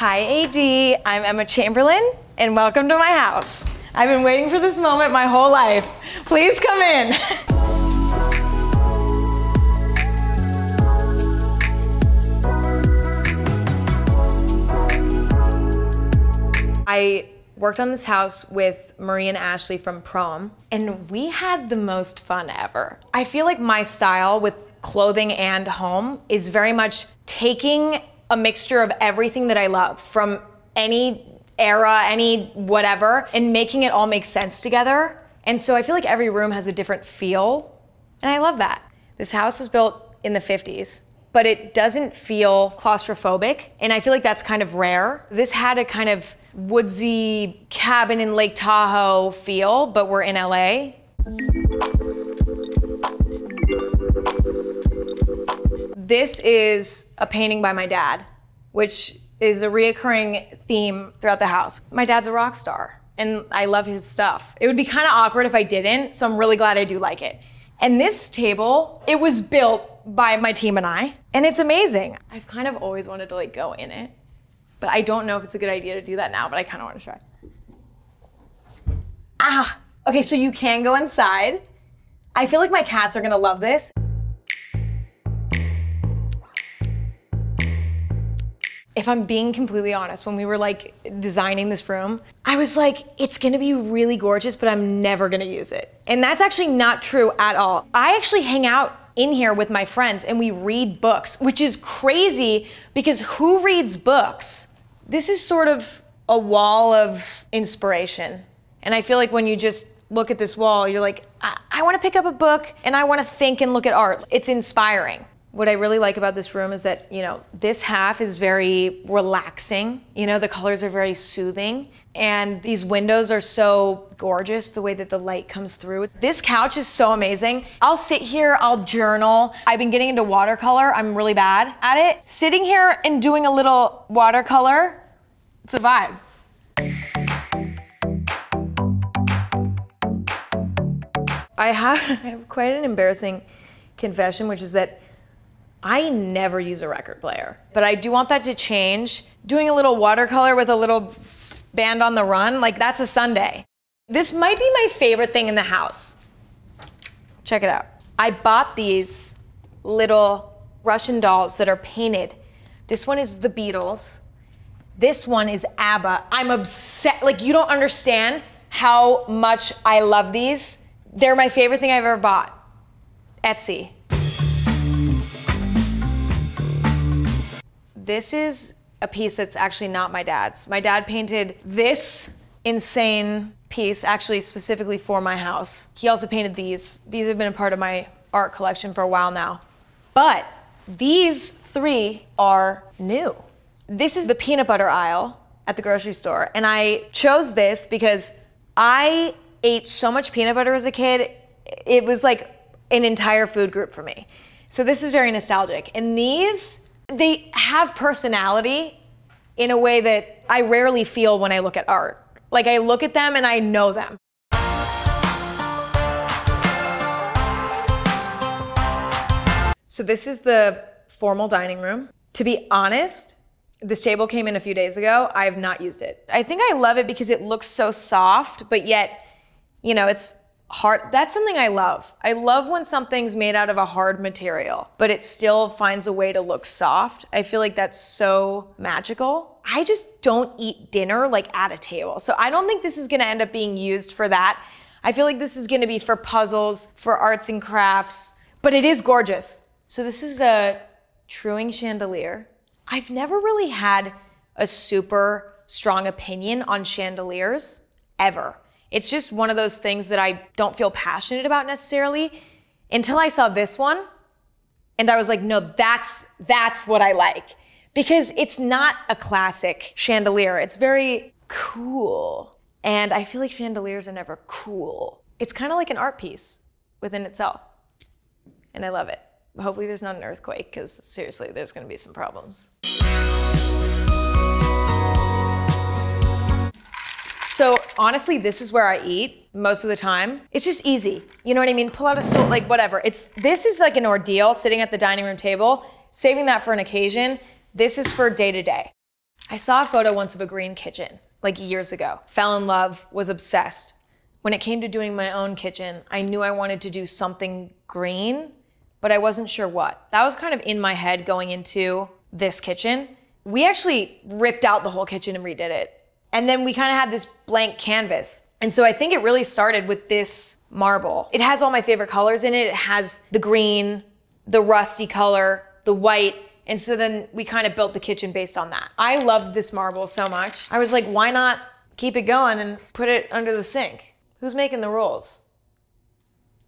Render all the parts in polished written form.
Hi AD, I'm Emma Chamberlain and welcome to my house. I've been waiting for this moment my whole life. Please come in. I worked on this house with Marie and Ashley from Proem, and we had the most fun ever. I feel like my style with clothing and home is very much taking a mixture of everything that I love from any era, any whatever, and making it all make sense together. And so I feel like every room has a different feel, and I love that. This house was built in the 50s, but it doesn't feel claustrophobic, and I feel like that's kind of rare. This had a kind of woodsy cabin in Lake Tahoe feel, but we're in LA. This is a painting by my dad, which is a reoccurring theme throughout the house. My dad's a rock star, and I love his stuff. It would be kind of awkward if I didn't, so I'm really glad I do like it. And this table, it was built by my team and I, and it's amazing. I've kind of always wanted to like go in it, but I don't know if it's a good idea to do that now, but I kind of want to try. Ah, okay, so you can go inside. I feel like my cats are gonna love this. If I'm being completely honest, when we were like designing this room, I was like, it's gonna be really gorgeous, but I'm never gonna use it. And that's actually not true at all. I actually hang out in here with my friends and we read books, which is crazy because who reads books? This is sort of a wall of inspiration. And I feel like when you just look at this wall, you're like, I wanna pick up a book and I wanna think and look at art. It's inspiring. What I really like about this room is that, this half is very relaxing. The colors are very soothing. And these windows are so gorgeous, the way that the light comes through. This couch is so amazing. I'll sit here, I'll journal. I've been getting into watercolor. I'm really bad at it. Sitting here and doing a little watercolor, it's a vibe. I have quite an embarrassing confession, which is that I never use a record player, but I do want that to change. Doing a little watercolor with a little band on the run, like that's a Sunday. This might be my favorite thing in the house. Check it out. I bought these little Russian dolls that are painted. This one is the Beatles. This one is ABBA. I'm obsessed, like you don't understand how much I love these. They're my favorite thing I've ever bought. Etsy. This is a piece that's actually not my dad's. My dad painted this insane piece actually specifically for my house. He also painted these. These have been a part of my art collection for a while now. But these three are new. This is the peanut butter aisle at the grocery store. And I chose this because I ate so much peanut butter as a kid. It was like an entire food group for me. So this is very nostalgic. And these, they have personality in a way that I rarely feel when I look at art. Like I look at them and I know them. So this is the formal dining room. To be honest, this table came in a few days ago. I have not used it. I think I love it because it looks so soft, but yet, it's hard. That's something I love. I love when something's made out of a hard material, but it still finds a way to look soft. I feel like that's so magical. I just don't eat dinner like at a table. So I don't think this is gonna end up being used for that. I feel like this is gonna be for puzzles, for arts and crafts, but it is gorgeous. So this is a truing chandelier. I've never really had a super strong opinion on chandeliers, ever. It's just one of those things that I don't feel passionate about necessarily until I saw this one. And I was like, no, that's what I like. Because it's not a classic chandelier. It's very cool. And I feel like chandeliers are never cool. It's kind of like an art piece within itself. And I love it. Hopefully there's not an earthquake, because seriously, there's gonna be some problems. So honestly, this is where I eat most of the time. It's just easy. You know what I mean? Pull out a stool, like whatever. This is like an ordeal sitting at the dining room table, saving that for an occasion. This is for day to day. I saw a photo once of a green kitchen, like years ago. Fell in love, was obsessed. When it came to doing my own kitchen, I knew I wanted to do something green, but I wasn't sure what. That was kind of in my head going into this kitchen. We actually ripped out the whole kitchen and redid it. And then we kind of had this blank canvas. And so I think it really started with this marble. It has all my favorite colors in it. It has the green, the rusty color, the white. And so then we kind of built the kitchen based on that. I loved this marble so much. I was like, why not keep it going and put it under the sink? Who's making the rules?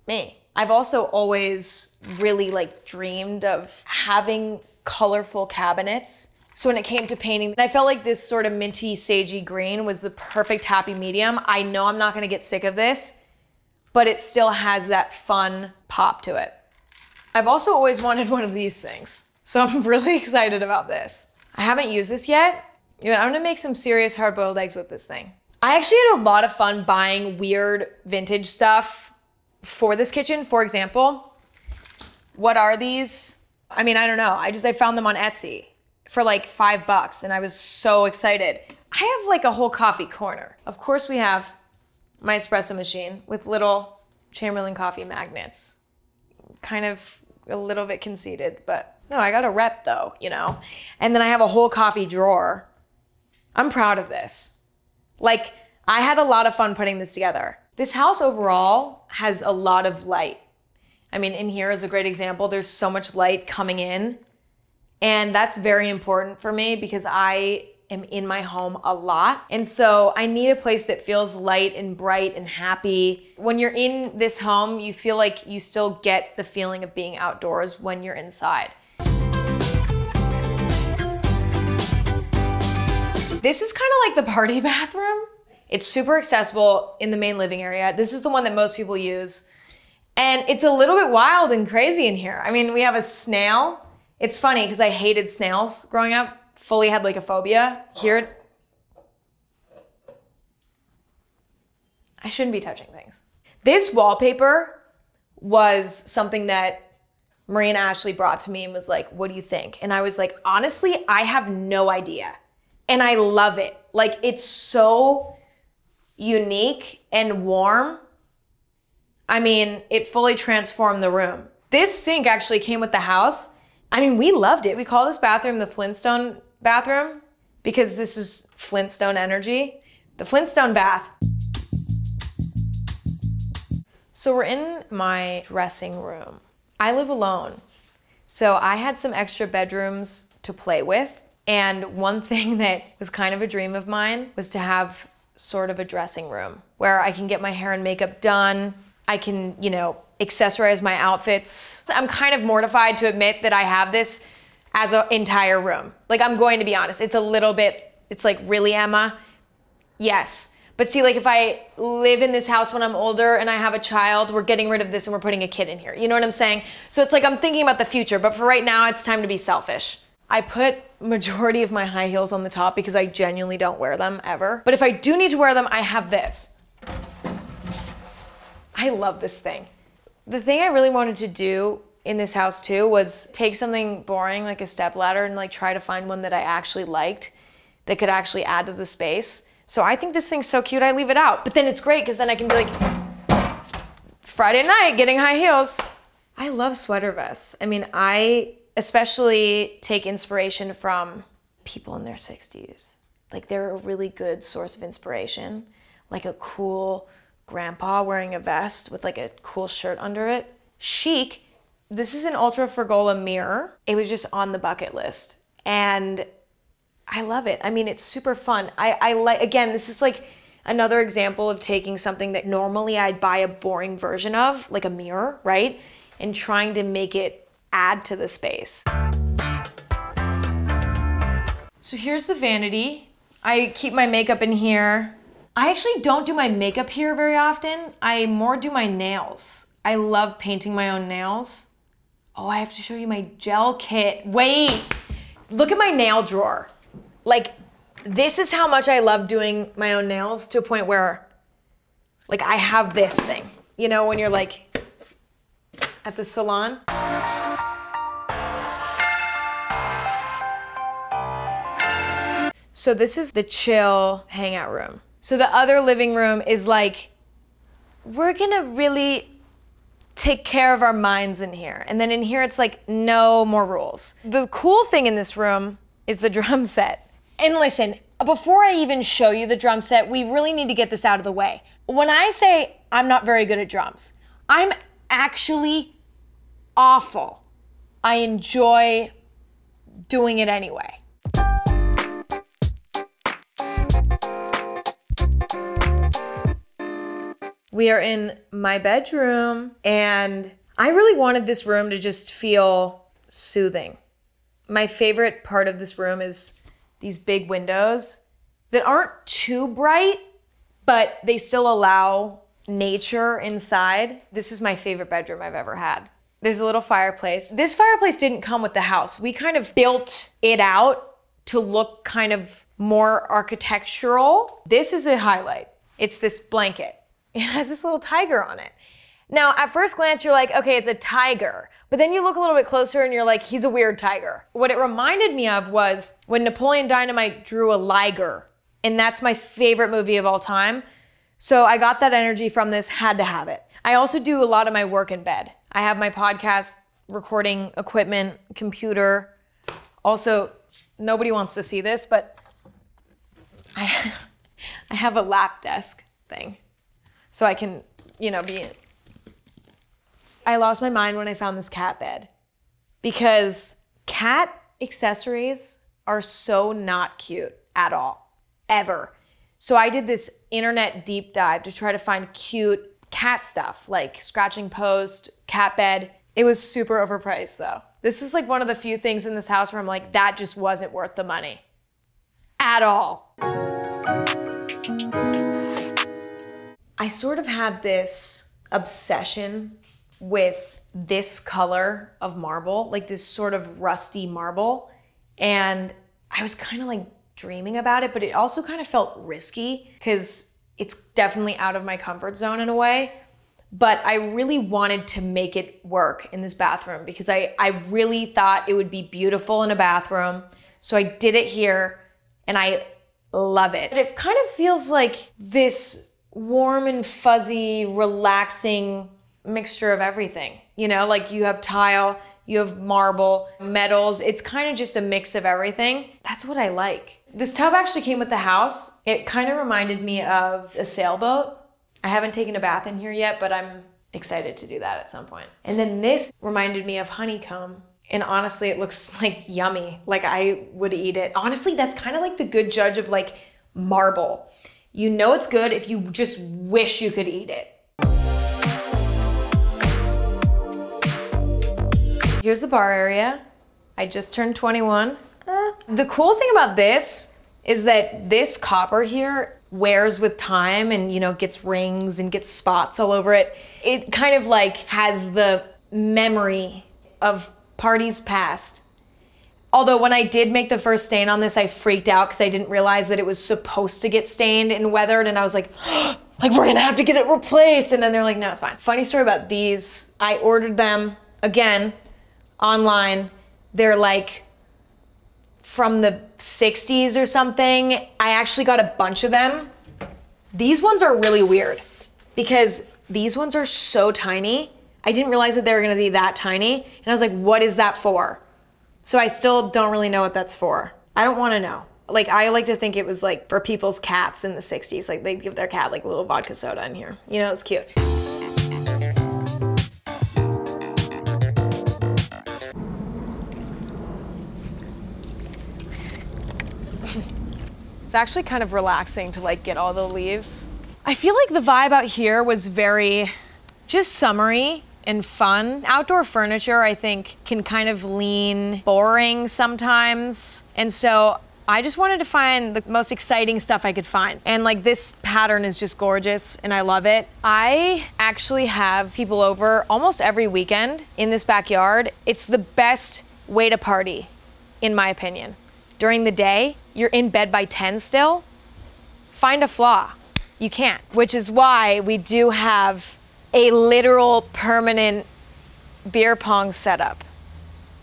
Me. I've also always really like dreamed of having colorful cabinets. So when it came to painting, I felt like this sort of minty, sagey green was the perfect happy medium. I know I'm not gonna get sick of this, but it still has that fun pop to it. I've also always wanted one of these things. So I'm really excited about this. I haven't used this yet. I'm gonna make some serious hard-boiled eggs with this thing. I actually had a lot of fun buying weird vintage stuff for this kitchen. For example, what are these? I mean, I don't know. I found them on Etsy for like $5 and I was so excited. I have like a whole coffee corner. Of course we have my espresso machine with little Chamberlain coffee magnets. Kind of a little bit conceited, but no, I got a rep though, you know? And then I have a whole coffee drawer. I'm proud of this. Like, I had a lot of fun putting this together. This house overall has a lot of light. I mean, in here is a great example. There's so much light coming in. And that's very important for me because I am in my home a lot. And so I need a place that feels light and bright and happy. When you're in this home, you feel like you still get the feeling of being outdoors when you're inside. This is kind of like the party bathroom. It's super accessible in the main living area. This is the one that most people use. And it's a little bit wild and crazy in here. I mean, we have a snail. It's funny because I hated snails growing up, fully had like a phobia. Here, I shouldn't be touching things. This wallpaper was something that Marie and Ashley brought to me and was like, what do you think? And I was like, honestly, I have no idea. And I love it. Like, it's so unique and warm. I mean, it fully transformed the room. This sink actually came with the house. I mean, we loved it. We call this bathroom the Flintstone bathroom because this is Flintstone energy. The Flintstone bath. So we're in my dressing room. I live alone. So I had some extra bedrooms to play with. And one thing that was kind of a dream of mine was to have sort of a dressing room where I can get my hair and makeup done. I can, you know, accessorize my outfits. I'm kind of mortified to admit that I have this as an entire room. Like, I'm going to be honest, it's a little bit, it's like, really, Emma? Yes. But see, like, if I live in this house when I'm older and I have a child, we're getting rid of this and we're putting a kid in here. You know what I'm saying? So it's like I'm thinking about the future, but for right now, it's time to be selfish. I put majority of my high heels on the top because I genuinely don't wear them ever. But if I do need to wear them, I have this. I love this thing. The thing I really wanted to do in this house too was take something boring like a stepladder and like try to find one that I actually liked that could actually add to the space. So I think this thing's so cute, I leave it out. But then it's great because then I can be like, it's Friday night, getting high heels. I love sweater vests. I mean, I especially take inspiration from people in their 60s. Like, they're a really good source of inspiration. Like a cool grandpa wearing a vest with like a cool shirt under it. Chic. This is an Ultra Fergola mirror. It was just on the bucket list. And I love it. I mean, it's super fun. I like, again, this is like another example of taking something that normally I'd buy a boring version of, like a mirror, right? And trying to make it add to the space. So here's the vanity. I keep my makeup in here. I actually don't do my makeup here very often. I more do my nails. I love painting my own nails. Oh, I have to show you my gel kit. Wait, look at my nail drawer. Like, this is how much I love doing my own nails, to a point where, like, I have this thing. You know, when you're like at the salon. So this is the chill hangout room. So the other living room is like, we're gonna really take care of our minds in here. And then in here, it's like, no more rules. The cool thing in this room is the drum set. And listen, before I even show you the drum set, we really need to get this out of the way. When I say I'm not very good at drums, I'm actually awful. I enjoy doing it anyway. We are in my bedroom, and I really wanted this room to just feel soothing. My favorite part of this room is these big windows that aren't too bright, but they still allow nature inside. This is my favorite bedroom I've ever had. There's a little fireplace. This fireplace didn't come with the house. We kind of built it out to look kind of more architectural. This is a highlight. It's this blanket. It has this little tiger on it. Now, at first glance, you're like, okay, it's a tiger. But then you look a little bit closer and you're like, he's a weird tiger. What it reminded me of was when Napoleon Dynamite drew a liger, and that's my favorite movie of all time. So I got that energy from this, had to have it. I also do a lot of my work in bed. I have my podcast, recording equipment, computer. Also, nobody wants to see this, but I have a lap desk thing. So I can, be in. I lost my mind when I found this cat bed because cat accessories are so not cute at all, ever. So I did this internet deep dive to try to find cute cat stuff like scratching post, cat bed. It was super overpriced though. This was like one of the few things in this house where I'm like, that just wasn't worth the money at all. I sort of had this obsession with this color of marble, like this sort of rusty marble. And I was kind of like dreaming about it, but it also kind of felt risky because it's definitely out of my comfort zone in a way. But I really wanted to make it work in this bathroom because I really thought it would be beautiful in a bathroom. So I did it here and I love it. It kind of feels like this warm and fuzzy, relaxing mixture of everything. Like you have tile, you have marble, metals. It's kind of just a mix of everything. That's what I like. This tub actually came with the house. It kind of reminded me of a sailboat. I haven't taken a bath in here yet, but I'm excited to do that at some point. And then this reminded me of honeycomb. And honestly, it looks like yummy. Like I would eat it. Honestly, that's kind of like the good judge of like marble. You know it's good if you just wish you could eat it. Here's the bar area. I just turned 21. The cool thing about this is that this copper here wears with time and gets rings and gets spots all over it. It kind of like has the memory of parties past. Although when I did make the first stain on this, I freaked out because I didn't realize that it was supposed to get stained and weathered, and I was like, like we're gonna have to get it replaced. And then they're like, no, it's fine. Funny story about these. I ordered them, again, online. They're like from the 60s or something. I actually got a bunch of them. These ones are really weird because these ones are so tiny. I didn't realize that they were gonna be that tiny. And I was like, what is that for? So I still don't really know what that's for. I don't wanna know. Like I like to think it was like for people's cats in the 60s. Like they'd give their cat like a little vodka soda in here. It's cute. It's actually kind of relaxing to like get all the leaves. I feel like the vibe out here was very just summery and fun. Outdoor furniture, I think, can kind of lean boring sometimes. And so I just wanted to find the most exciting stuff I could find. And like this pattern is just gorgeous and I love it. I actually have people over almost every weekend in this backyard. It's the best way to party, in my opinion. During the day, you're in bed by 10 still. Find a flaw. You can't, which is why we do have a literal permanent beer pong setup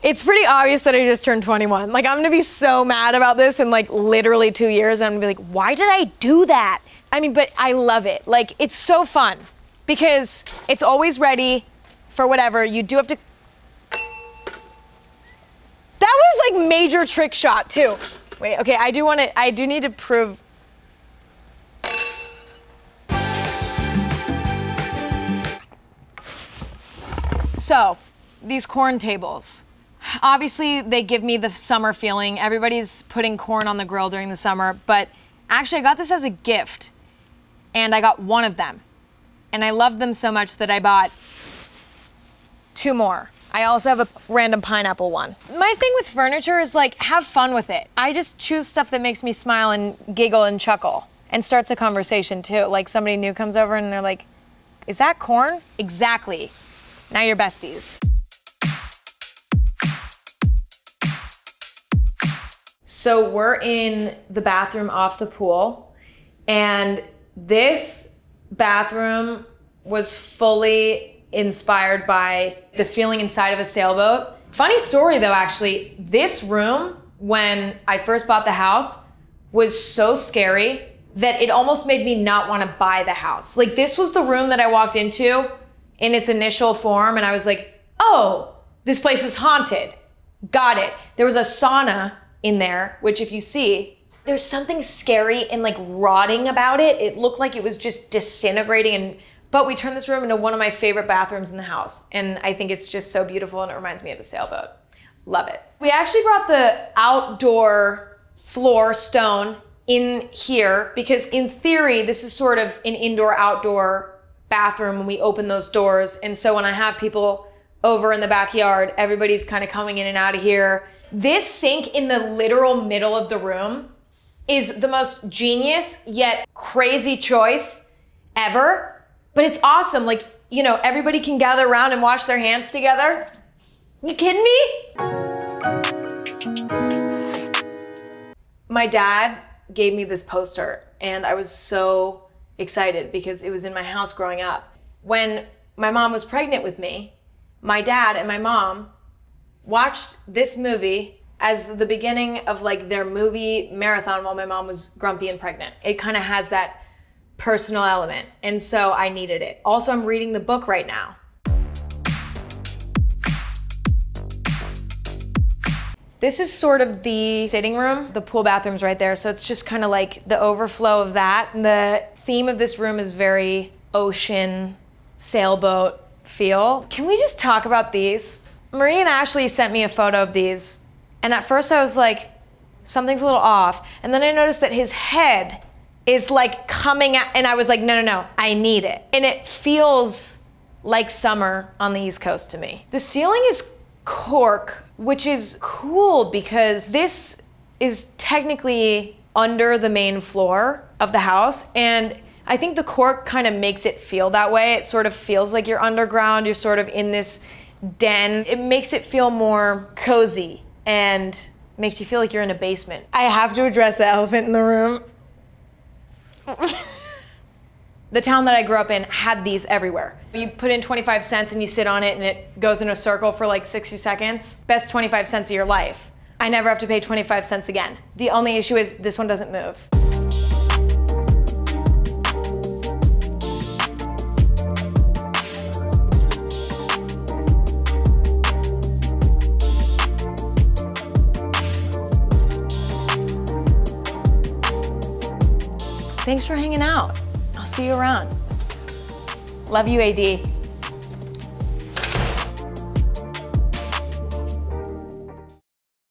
It's pretty obvious that I just turned 21. Like, I'm gonna be so mad about this in like literally 2 years, and I'm gonna be like, why did I do that? I mean, but I love it. Like, it's so fun because it's always ready for whatever. You do have to. That was like major trick shot too. Wait, okay, I do need to prove. So, these corn tables. Obviously, they give me the summer feeling. Everybody's putting corn on the grill during the summer, but actually I got this as a gift, and I got one of them. And I loved them so much that I bought 2 more. I also have a random pineapple one. My thing with furniture is like, have fun with it. I just choose stuff that makes me smile and giggle and chuckle and starts a conversation too. Like somebody new comes over and they're like, is that corn? Exactly. Now you're besties. So we're in the bathroom off the pool, and this bathroom was fully inspired by the feeling inside of a sailboat. Funny story though, actually, this room, when I first bought the house, was so scary that it almost made me not want to buy the house. Like, this was the room that I walked into in its initial form, and I was like, oh, this place is haunted. Got it. There was a sauna in there, which if you see, there's something scary and like rotting about it. It looked like it was just disintegrating, but we turned this room into one of my favorite bathrooms in the house. And I think it's just so beautiful, and it reminds me of a sailboat. Love it. We actually brought the outdoor floor stone in here because in theory, this is sort of an indoor-outdoor bathroom when we open those doors. And so when I have people over in the backyard, everybody's kind of coming in and out of here. This sink in the literal middle of the room is the most genius yet crazy choice ever, but it's awesome. Like, you know, everybody can gather around and wash their hands together. You kidding me? My dad gave me this poster, and I was so excited because it was in my house growing up. When my mom was pregnant with me, my dad and my mom watched this movie as the beginning of like their movie marathon while my mom was grumpy and pregnant. It kind of has that personal element, and so I needed it. Also, I'm reading the book right now. This is sort of the sitting room. The pool bathroom's right there, so it's just kind of like the overflow of that. The theme of this room is very ocean, sailboat feel. Can we just talk about these? Marie and Ashley sent me a photo of these, and at first I was like, something's a little off. And then I noticed that his head is like coming out, and I was like, no, no, no, I need it. And it feels like summer on the East Coast to me. The ceiling is cork, which is cool because this is technically under the main floor of the house, and I think the cork kind of makes it feel that way. It sort of feels like you're underground, you're sort of in this den. It makes it feel more cozy and makes you feel like you're in a basement. I have to address the elephant in the room. The town that I grew up in had these everywhere. You put in 25 cents and you sit on it and it goes in a circle for like 60 seconds. Best 25 cents of your life. I never have to pay 25 cents again. The only issue is this one doesn't move. Thanks for hanging out. I'll see you around. Love you, AD.